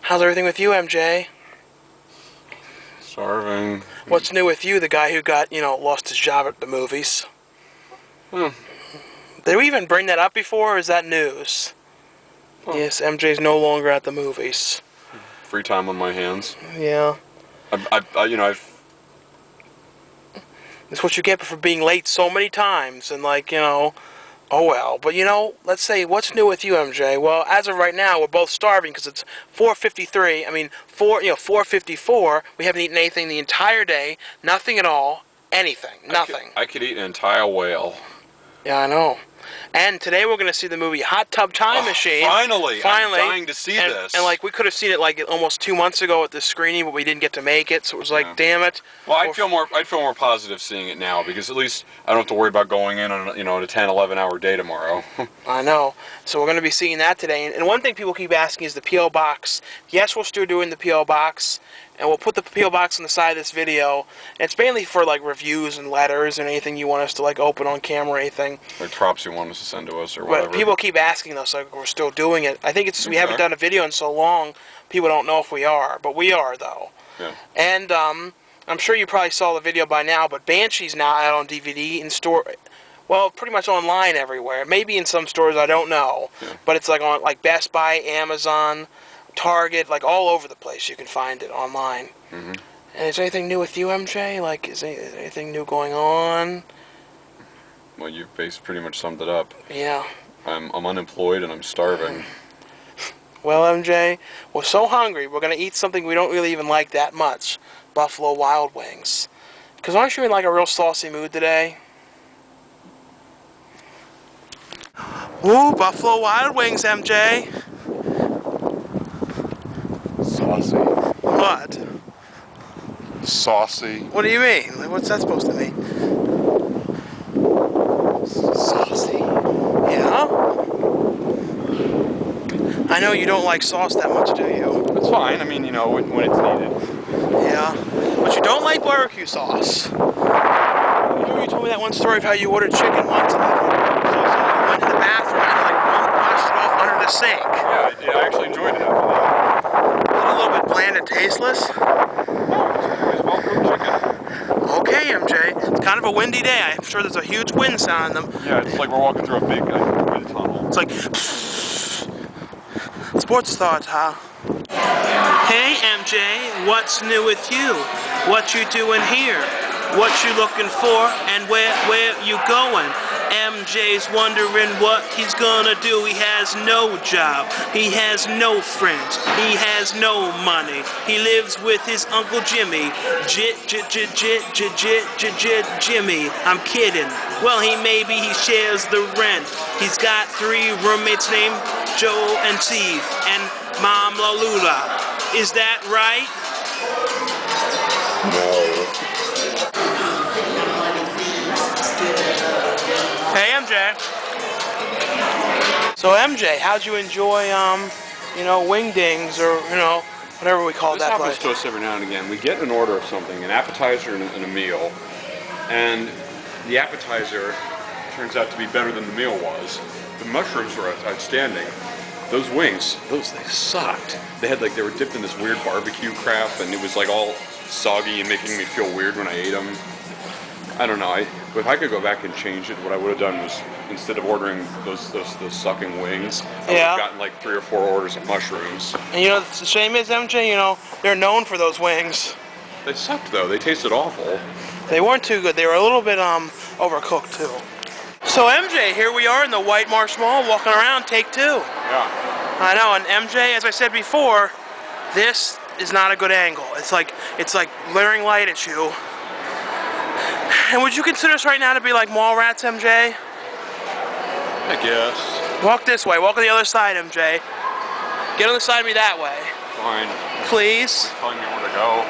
How's everything with you, MJ? Starving. What's new with you, the guy who got, lost his job at the movies? Did we even bring that up before, or is that news? Yes, MJ's no longer at the movies. Free time on my hands. Yeah. I've That's what you get for being late so many times, and oh well. But let's say, what's new with you, MJ? Well, as of right now, we're both starving because it's 4:53. 4:54. We haven't eaten anything the entire day. Nothing at all. Anything. Nothing. I could eat an entire whale. Yeah, I know. And today we're going to see the movie Hot Tub Time Machine. Finally! I'm dying to see this. And we could have seen it almost 2 months ago at the screening, but we didn't get to make it. So it was damn it. Well, I'd feel more positive seeing it now because at least I don't have to worry about going in on a 10, 11-hour day tomorrow. I know. So we're going to be seeing that today. And one thing people keep asking is the P.O. Box. Yes, we're still doing the P.O. Box. And we'll put the P.O. Box on the side of this video. And it's mainly for reviews and letters and anything you want us to open on camera or anything. Like props you want us to send to us or whatever. But people keep asking us we're still doing it. I think it's we haven't done a video in so long, people don't know if we are. But we are, though. Yeah. And I'm sure you probably saw the video by now, but Banshee's now out on DVD in store. Well, pretty much online everywhere. Maybe in some stores, I don't know. Yeah. But it's on Best Buy, Amazon, Target, all over the place you can find it online. Mm-hmm. And is there anything new with you, MJ? Is there anything new going on? Well, you've pretty much summed it up. Yeah. I'm unemployed and I'm starving. Well, MJ, we're so hungry, we're going to eat something we don't really even like that much. Buffalo Wild Wings. Because aren't you in a real saucy mood today? Ooh, Buffalo Wild Wings, MJ. Saucy. What? Saucy. What do you mean? What's that supposed to mean? Saucy. Yeah? I know you don't like sauce that much, do you? It's fine. When it's needed. Yeah. But you don't like barbecue sauce. Remember you told me that one story of how you ordered chicken once and you went to the bathroom and washed it off under the sink. Yeah, I actually enjoyed it after that. A little bit bland and tasteless? No, it was well-cooked chicken. Okay, MJ. It's kind of a windy day. I'm sure there's a huge wind sound in them. Yeah, it's like we're walking through a big wind tunnel. It's like... Sports thoughts, huh? Hey, MJ, what's new with you? What you doing here? What you looking for? And where you going? MJ's wondering what he's gonna do. He has no job. He has no friends. He has no money. He lives with his Uncle Jimmy. Jimmy. I'm kidding. Well, maybe he shares the rent. He's got 3 roommates named Joe and Steve and Mom Lolula. Is that right? No. Hey, MJ. So, MJ, how'd you enjoy, Wingdings or, whatever we call that place? This happens to us every now and again. We get an order of something, an appetizer and a meal, and the appetizer turns out to be better than the meal was. The mushrooms were outstanding. Those wings, they sucked. They were dipped in this weird barbecue crap, and it was all soggy and making me feel weird when I ate them. I don't know. If I could go back and change it, what I would have done was instead of ordering those sucking wings, I would have gotten 3 or 4 orders of mushrooms. And the shame is, MJ, they're known for those wings. They sucked though. They tasted awful. They weren't too good. They were a little bit overcooked too. So MJ, here we are in the White Marsh Mall, walking around. Take 2. Yeah. I know. And MJ, as I said before, this is not a good angle. It's like glaring light at you. And would you consider us right now to be like mall rats, MJ? I guess. Walk this way. Walk on the other side, MJ. Get on the side of me that way. Fine. Please. You're telling me where to go.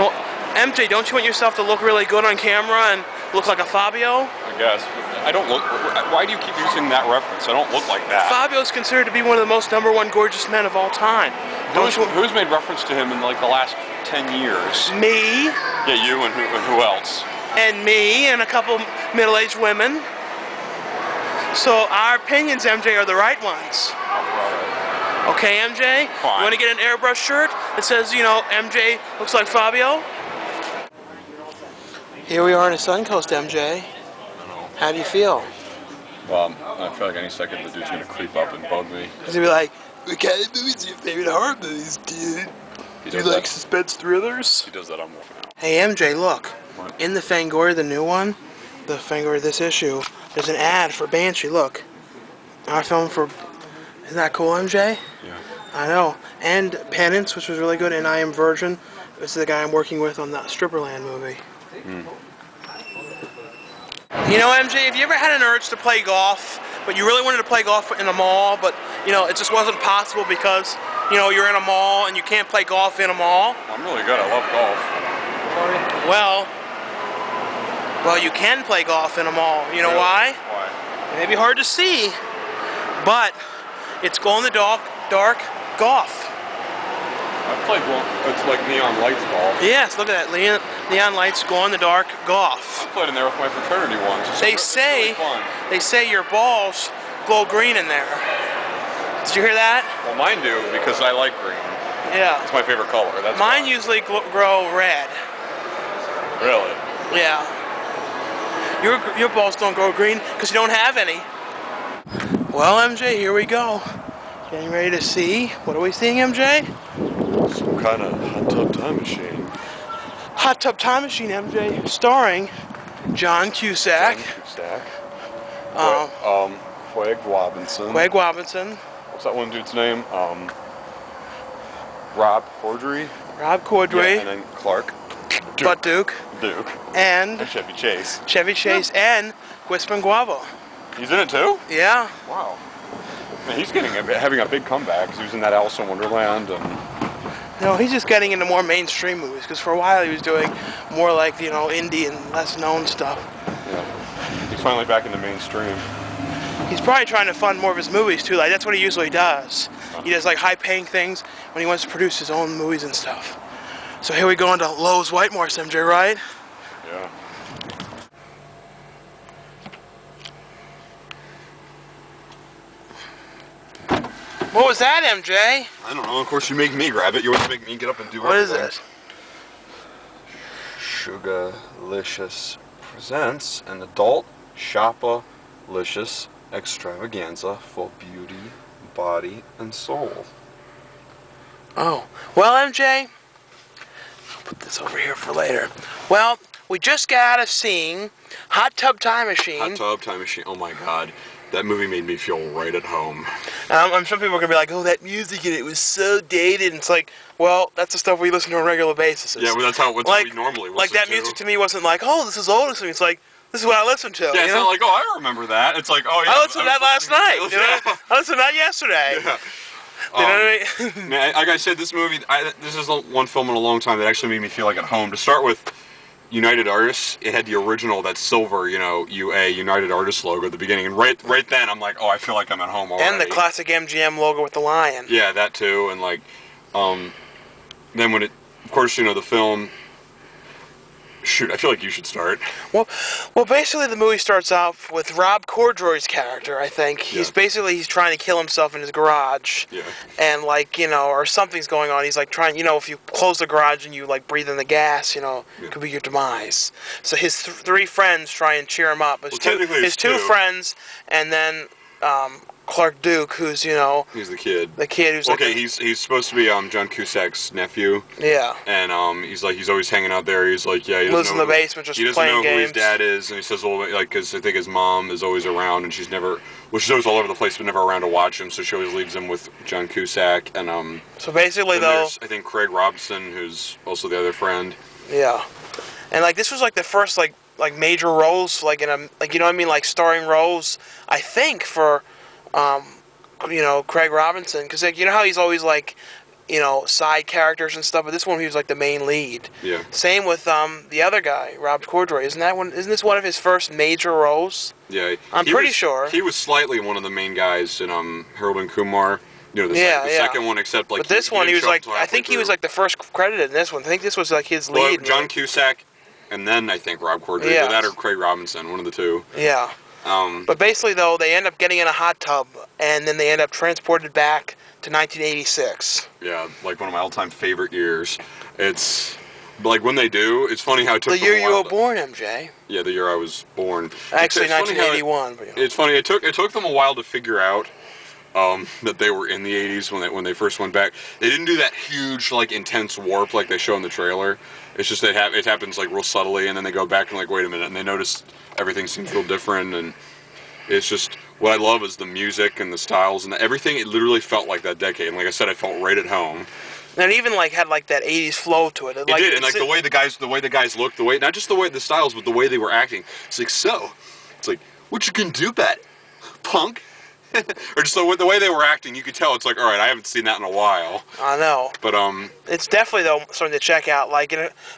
Well, MJ, don't you want yourself to look really good on camera and look like a Fabio? I guess. I don't look... Why do you keep using that reference? I don't look like that. Fabio is considered to be one of the most #1 gorgeous men of all time. Who's made reference to him in the last 10 years? Me. Yeah, you and who else? And me and a couple middle-aged women. So our opinions, MJ, are the right ones. Okay, MJ? Fine. You want to get an airbrush shirt that says, you know, MJ looks like Fabio? Here we are on the Suncoast, MJ. How do you feel? Well, I feel like any second the dude's gonna creep up and bug me. He's gonna be like, what kind of movies are your favorite horror movies, dude? Do you like suspense thrillers? He does that, I'm walking out. Hey, MJ, look. What? In the Fangoria, the new one, the Fangoria this issue, there's an ad for Banshee, look. Our film for... Isn't that cool, MJ? Yeah. I know. And Penance, which was really good, and I Am Virgin. This is the guy I'm working with on that Stripperland movie. You know, MJ, have you ever had an urge to play golf, but you really wanted to play golf in a mall, but, you know, it just wasn't possible because, you know, you're in a mall and you can't play golf in a mall? I'm really good, I love golf. Well, you can play golf in a mall. You know Really? why? Why? It may be hard to see, but it's glow-in-the-dark golf. I've played it's like neon lights golf. Yes, look at that. Neon lights, glow-in-the-dark golf. I played in there with my fraternity once. It's really fun. They say your balls glow green in there. Did you hear that? Well, mine do because I like green. Yeah. It's my favorite color. That's Mine why. usually grow red. Really? Yeah. Your balls don't grow green because you don't have any. Well, MJ, here we go. Getting ready to see. What are we seeing, MJ? Some kind of hot tub time machine. Hot Tub Time Machine, MJ, starring John Cusack. Quag Robinson. Quag Robinson. What's that one dude's name? Rob Corddry. Rob Corddry. Yeah, and then Clark. Butt Duke. Duke. And Chevy Chase. Chevy Chase and Quispin Guavo. He's in it too? Yeah. Wow. Man, he's having a big comeback. He was in that Alice in Wonderland and... No, he's just getting into more mainstream movies because for a while he was doing more like, you know, indie and less known stuff. Yeah. He's finally back in the mainstream. He's probably trying to fund more of his movies too. Like that's what he usually does. He does like high-paying things when he wants to produce his own movies and stuff. So here we go into Lowe's Whitemorse, MJ, right? Yeah. What was that, MJ? I don't know. Of course, you make me grab it. You want to make me get up and do What is everything. it? Sugarlicious presents an adult Shopalicious extravaganza for beauty, body, and soul. Oh. Well, MJ, I'll put this over here for later. Well, we just got out of seeing Hot Tub Time Machine. Hot Tub Time Machine. Oh my God. That movie made me feel right at home. I'm sure people are going to be like, oh, that music in it was so dated. And it's like, well, that's the stuff we listen to on a regular basis. Yeah, well, that's what we normally listen to. Like that music to me wasn't like, oh, this is old. It's like, this is what I listen to. Yeah, it's not like, oh, I remember that. It's like, oh, yeah. I listened to that last night. Yeah. You know? I listened to that yesterday. Yeah. You know what I mean? Man, like I said, this movie, this is one film in a long time that actually made me feel like at home. To start with, United Artists, it had the original, that silver, you know, UA, United Artists logo at the beginning. And right then, I'm like, oh, I feel like I'm at home already. And the classic MGM logo with the lion. Yeah, that too. And like, then when it, of course, you know, the film, shoot, I feel like you should start. Well, basically the movie starts off with Rob Corddry's character, I think. He's trying to kill himself in his garage. Yeah. And like, you know, or something's going on. He's like trying, you know, if you close the garage and you like breathe in the gas, you know, it could be your demise. So his three friends try and cheer him up. His two friends, and then Clark Duke, who's, you know... He's the kid. The kid who's okay, he's supposed to be John Cusack's nephew. Yeah. And he's always hanging out there. He's like, yeah, he lives in the basement just playing games. He doesn't know who his dad is, and he says, well, like, because I think his mom is always around, and she's always all over the place, but never around to watch him, so she always leaves him with John Cusack. And so basically, though, there's, I think, Craig Robinson, who's also the other friend. Yeah. And like this was like the first like major roles, like in a, like, you know what I mean, like starring roles, I think, for you know, Craig Robinson, because like, you know how he's always like, you know, side characters and stuff, but this one he was like the main lead. Yeah. Same with the other guy, Rob Corddry. Isn't this one of his first major roles? Yeah. I'm pretty sure. He was slightly one of the main guys in Harold and Kumar. You know, the second one, except like. But this one, he was like, I think he was like the first credited in this one. I think this was like his lead. Well, John Cusack, and then I think Rob Corddry. Yeah. Or that or Craig Robinson, one of the two. Yeah. But basically, though, they end up getting in a hot tub, and then they end up transported back to 1986. Yeah, like one of my all-time favorite years. It's like when they do, it's funny how it took The them a year you while were born, MJ. Yeah, the year I was born. Actually, It's funny how 1981. But, it's funny. It took them a while to figure out that they were in the 80s when they first went back. They didn't do that huge, like, intense warp like they show in the trailer. It's just that it happens like real subtly, and then they go back and like, wait a minute, and they notice everything seems real different, and it's just what I love is the music and the styles and everything. It literally felt like that decade, and like I said, I felt right at home. And it even like had like that 80s flow to it. It did, and like the way the guys looked, not just the way the styles, but the way they were acting. It's like what you can do about it, punk? Or just the way they were acting, you could tell. It's like, all right, I haven't seen that in a while. I know. But it's definitely though something to check out. Like,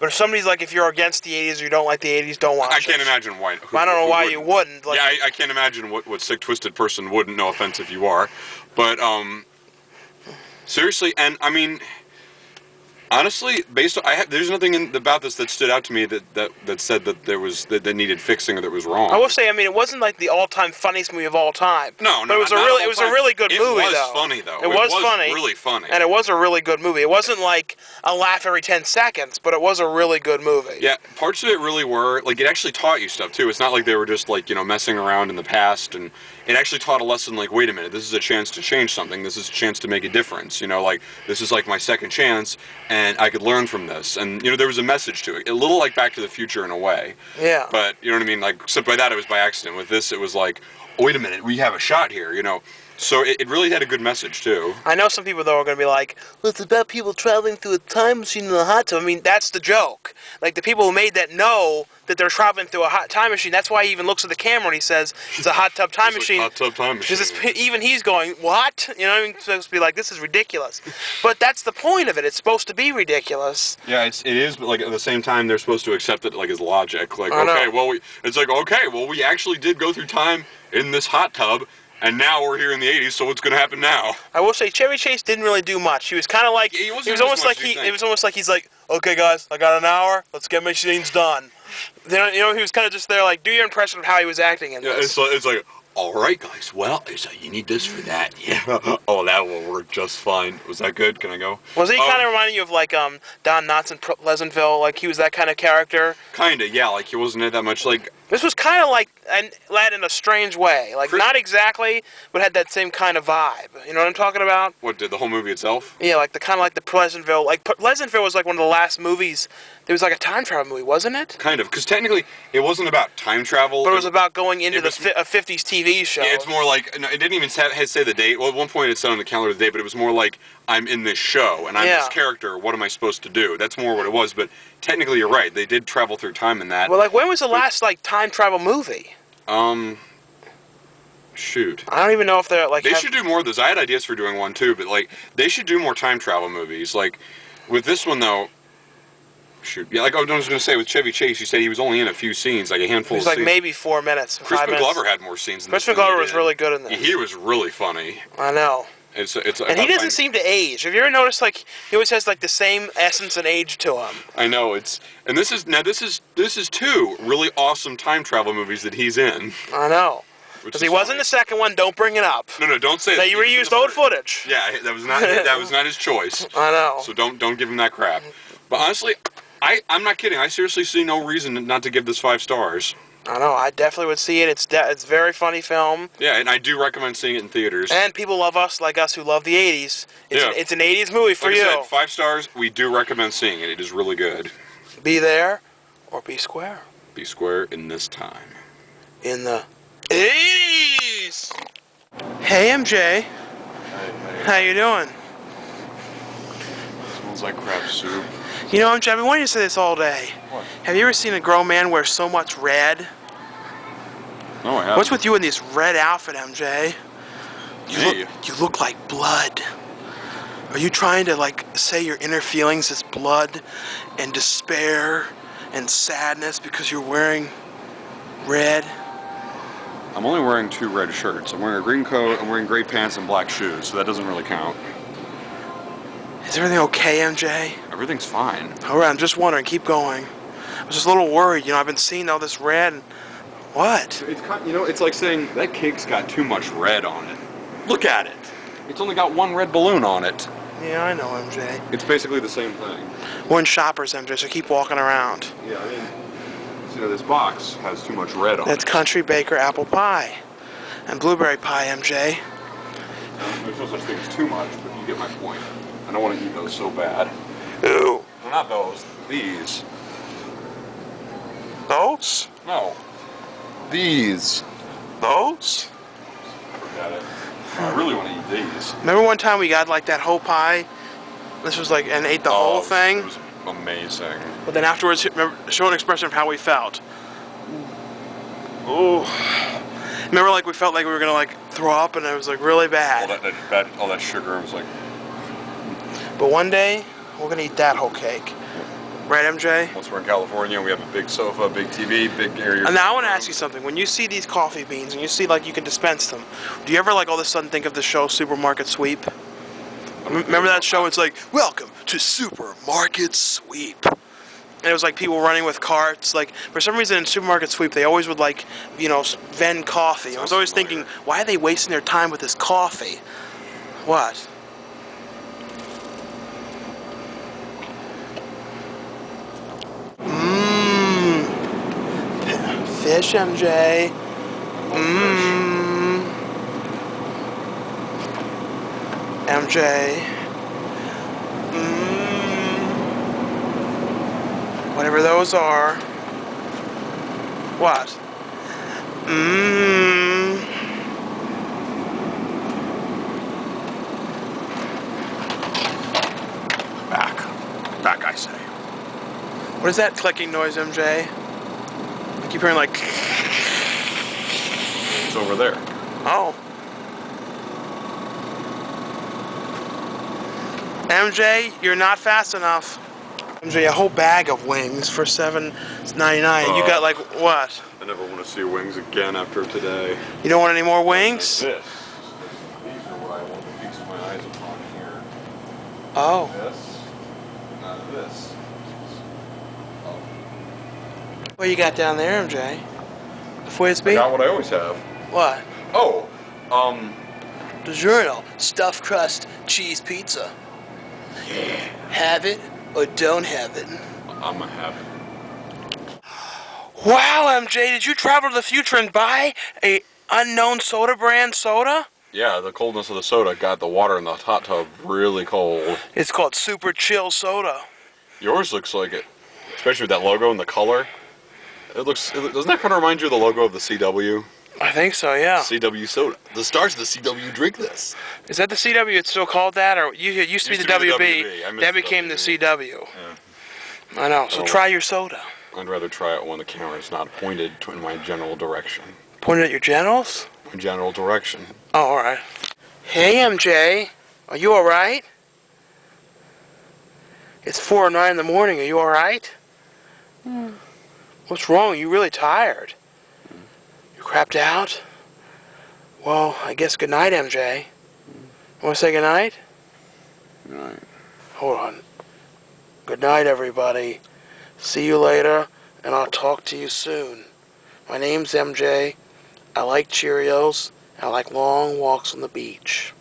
but if somebody's like, if you're against the 80s or you don't like the 80s, don't watch it. I can't imagine why. I don't know why you wouldn't. Like, yeah, I can't imagine what sick, twisted person wouldn't. No offense if you are, but seriously, and I mean, honestly, based on there's nothing about this that stood out to me that said that that needed fixing or that was wrong. I will say, I mean, it wasn't like the all-time funniest movie of all time. No, but it was a really good movie though. It was funny though. It was funny, really funny, and it was a really good movie. It wasn't like a laugh every 10 seconds, but it was a really good movie. Yeah, parts of it really were like it actually taught you stuff too. It's not like they were just like messing around in the past, and it actually taught a lesson. Like, wait a minute, this is a chance to change something. This is a chance to make a difference. Like this is like my second chance, and I could learn from this. And there was a message to it, a little like Back to the Future in a way. Yeah. But you know what I mean? Like, except by that it was by accident. With this, it was like, oh, wait a minute, we have a shot here. So it really had a good message too. I know some people though are going to be like, well, it's about people traveling through a time machine in a hot tub. I mean, that's the joke. Like the people who made that know that they're traveling through a hot time machine. That's why he even looks at the camera and he says it's a hot tub time machine. Hot tub time machine. Because even he's going, what? I mean, it's supposed to be like, this is ridiculous. But that's the point of it. It's supposed to be ridiculous. Yeah, it is. But like at the same time, they're supposed to accept it like as logic. Like, we actually did go through time in this hot tub. And now we're here in the 80s, so what's going to happen now? I will say Chevy Chase didn't really do much. He was kind of like it was almost like he's like, okay guys, I got an hour, let's get my scenes done. He was kind of just there like, do your impression of how he was acting in this. It's like, all right guys, well, so you need this for that. Yeah. Oh, that will work just fine. Was that good? Can I go? Was he kind of reminding you of like Don Knotts in Pleasantville? Like he was that kind of character? Kind of, yeah. Like he wasn't that much like. This was kind of like, and led in a strange way. Like, not exactly, but had that same kind of vibe. You know what I'm talking about? What, did the whole movie itself? Yeah, like kind of like the Pleasantville. Like, Pleasantville was like one of the last movies. There was like a time travel movie, wasn't it? Kind of, because technically it wasn't about time travel. But it was about going into a 50s TV show. Yeah, it's more like, no, it didn't even say the date. Well, at one point it said on the calendar the date, but it was more like, I'm in this show, and I'm this character, what am I supposed to do? That's more what it was, but technically you're right. They did travel through time in that. Well, like, when was the last, like, time travel movie? Shoot. I don't even know if they're, like... They should do more of those. I had ideas for doing one, too, but, like, they should do more time travel movies. Like, with this one, though... Shoot. Yeah, like I was going to say, with Chevy Chase, you said he was only in a few scenes, like a handful of scenes. He was like maybe 4 minutes, 5 minutes. Crispin Glover had more scenes than this. Crispin Glover was really good in this. He was really funny. I know. And he doesn't seem to age. Have you ever noticed, like, he always has, like, the same essence and age to him? I know, and this is two really awesome time travel movies that he's in. I know. Because he wasn't the second one, don't bring it up. No, don't say that. He reused old footage. Yeah, that was not his choice. I know. So don't give him that crap. But honestly, I'm not kidding. I seriously see no reason not to give this 5 stars. I know. I definitely would see it. It's a very funny film. Yeah, and I do recommend seeing it in theaters. And people love us, like us, who love the 80s. It's an 80s movie for you. Like I said, 5 stars. We do recommend seeing it. It is really good. Be there or be square. Be square in this time. In the 80s. Hey, MJ. Hey. How you doing? Smells like crab soup. You know, MJ, I've been wanting to say this all day. What? Have you ever seen a grown man wear so much red? No, I haven't. What's with you in this red outfit, MJ? Me? You look like blood. Are you trying to, like, say your inner feelings is blood and despair and sadness because you're wearing red? I'm only wearing 2 red shirts. I'm wearing a green coat, I'm wearing gray pants and black shoes, so that doesn't really count. Is everything okay, MJ? Everything's fine. All right, I'm just wondering. Keep going. I was just a little worried. I've been seeing all this red. And what? It's kind, it's like saying that cake's got too much red on it. Look at it. It's only got one red balloon on it. Yeah, I know, MJ. It's basically the same thing. We're in Shoppers, MJ, so keep walking around. Yeah, I mean, you know, this box has too much red on That's it. Country Baker apple pie. And blueberry pie, MJ. There's no such thing as too much, but you get my point. I don't want to eat those so bad. Ooh. No, not those. These. Those? No. These. Those? Forget it. I really want to eat these. Remember one time we got like that whole pie? This was like, and ate the whole thing? It was amazing. But then afterwards, remember, show an expression of how we felt. Ooh. Remember, like, we felt like we were gonna like throw up, and it was like really bad. All that sugar, I was like. But one day, we're gonna eat that whole cake. Right, MJ? Once we're in California, we have a big sofa, big TV, big area. And now I want to ask you something. When you see these coffee beans, and you see like you can dispense them, do you ever like all of a sudden think of the show Supermarket Sweep? Remember that show? It's like, welcome to Supermarket Sweep. And it was like people running with carts. Like, for some reason in Supermarket Sweep, they always would like, you know, vend coffee. I was always thinking, why are they wasting their time with this coffee? What? Mmm. Fish, MJ. Mmm. MJ. Whatever those are. What? Back, I say. What is that clicking noise, MJ? I keep hearing like. It's over there. Oh. MJ, you're not fast enough. MJ, a whole bag of wings for $7.99. You got like what? I never want to see wings again after today. You don't want any more wings? Like this. These are what I want to feast my eyes upon here. Oh. This. Not this. Oh. What you got down there, MJ? The I frisbee? got what I always have. What? Oh, DiGiorno stuffed crust cheese pizza. Have it or don't have it. I'm gonna have it. Wow, MJ, did you travel to the future and buy a unknown soda brand soda? Yeah, the coldness of the soda got the water in the hot tub really cold. It's called Super Chill Soda. Yours looks like it, especially with that logo and the color. Doesn't that kind of remind you of the logo of the CW? I think so, yeah. CW soda. The stars of the CW drink this. Is that the CW? It's still called that, or it used to be the WB? That became the CW. Yeah. I know. So try your soda. I'd rather try it when the camera is not pointed in my general direction. Pointed at your genitals? My general direction. Oh, all right. Hey, MJ, are you all right? It's 4:09 in the morning. Are you all right? What's wrong? Are you really tired? You crapped out? Well, I guess good night, MJ. Want to say good night? Good night. Hold on. Good night, everybody. See you later, and I'll talk to you soon. My name's MJ. I like Cheerios. I like long walks on the beach.